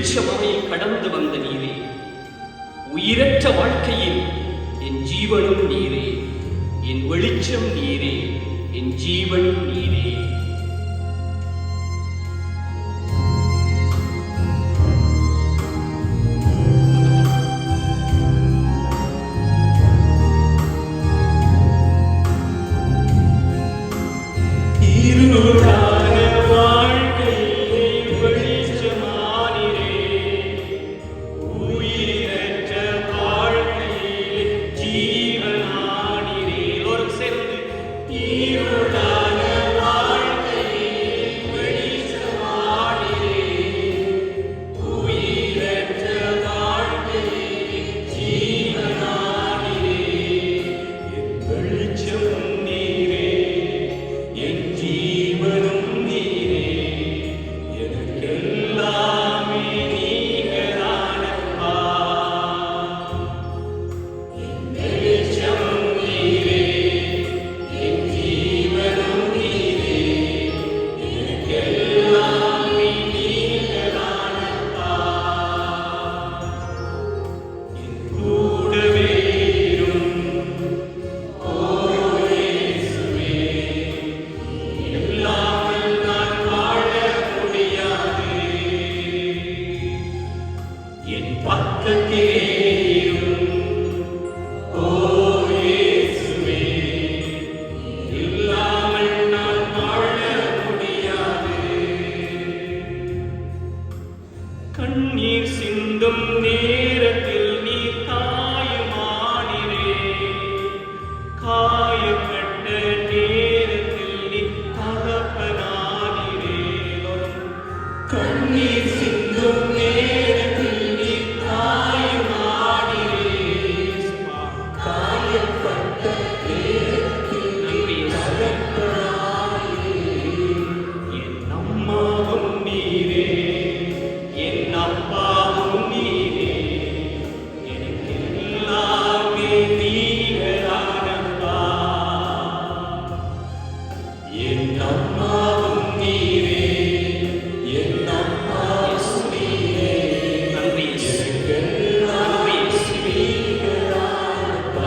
வெளிச்சமாய் கடந்து வந்த நீரே, உயிரற்ற வாழ்க்கையில் என் ஜீவனும் நீரே, என் வெளிச்சம் நீரே, என் ஜீவனும் நீரே. கண்ணீர் சிந்தும் நேரத்தில் நீ தாயுமானிரே, காயப்பட்ட நேரத்தில் நீ தகப்பனானிரே. கண்ணீர் சிந்தும் நேரத்தில் நீ தாயுமானிரே, காயப்பட்ட நேரத்தில் நீ தகப்பனானிரே. என் அம்மாவும் நீரே, அப்பாவும் நீரே, எனக்கு எல்லாமே நீங்களானப்பா. என் அம்மாவும் நீரே, என் அப்பாவும் நீரே. நன்றி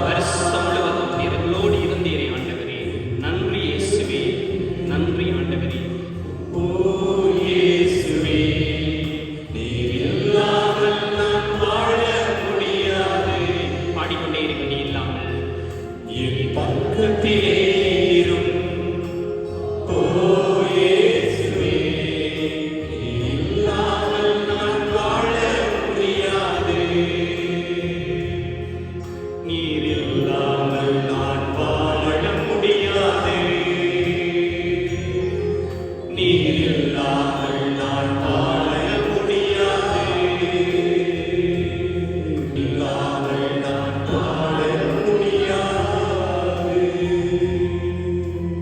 வருஷம் முழுவதும் நீர்களோடு இருந்தீரே ஆண்டவரே. நன்றி இயேசுவே, நன்றி ஆண்டவரே. ஓ இயேசுவே, பாடிக்கொண்டே இருக்க நீ இல்லாமல் என் பக்கத்திலே